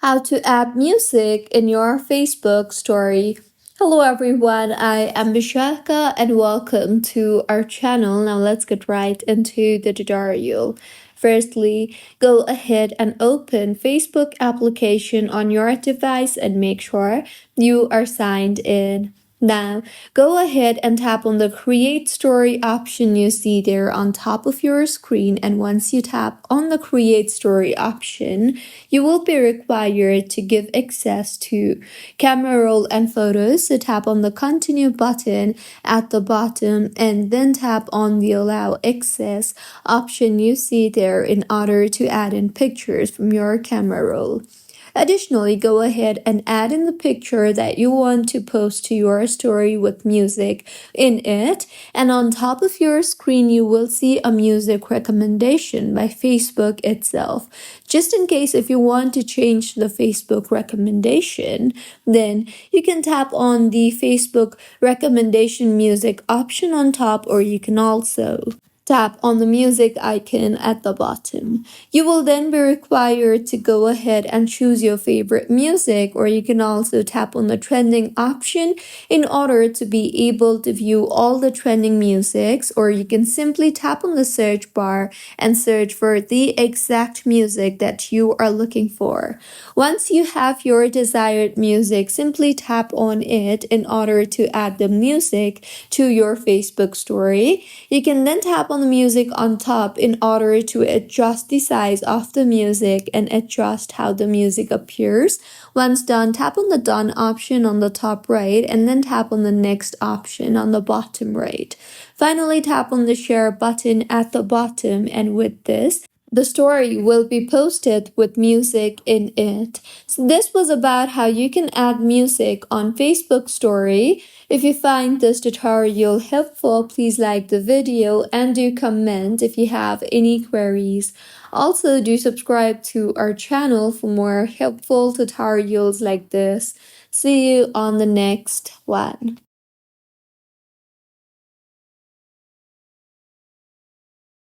How to add music in your Facebook story. Hello everyone, I am Vishaka and welcome to our channel. Now let's get right into the tutorial. Firstly, go ahead and open Facebook application on your device and make sure you are signed in. Now, go ahead and tap on the Create Story option you see there on top of your screen, and once you tap on the Create Story option, you will be required to give access to camera roll and photos. So tap on the Continue button at the bottom and then tap on the Allow Access option you see there in order to add in pictures from your camera roll. Additionally, go ahead and add in the picture that you want to post to your story with music in it. And on top of your screen, you will see a music recommendation by Facebook itself. Just in case if you want to change the Facebook recommendation, then you can tap on the Facebook recommendation music option on top, or you can also tap on the music icon at the bottom. You will then be required to go ahead and choose your favorite music, or you can also tap on the trending option in order to be able to view all the trending musics, or you can simply tap on the search bar and search for the exact music that you are looking for. Once you have your desired music, simply tap on it in order to add the music to your Facebook story. You can then tap on the music on top in order to adjust the size of the music and adjust how the music appears. Once done, tap on the Done option on the top right and then tap on the Next option on the bottom right. Finally, tap on the Share button at the bottom, and with this, the story will be posted with music in it. So this was about how you can add music on Facebook story. If you find this tutorial helpful, please like the video and do comment if you have any queries. Also, do subscribe to our channel for more helpful tutorials like this. See you on the next one.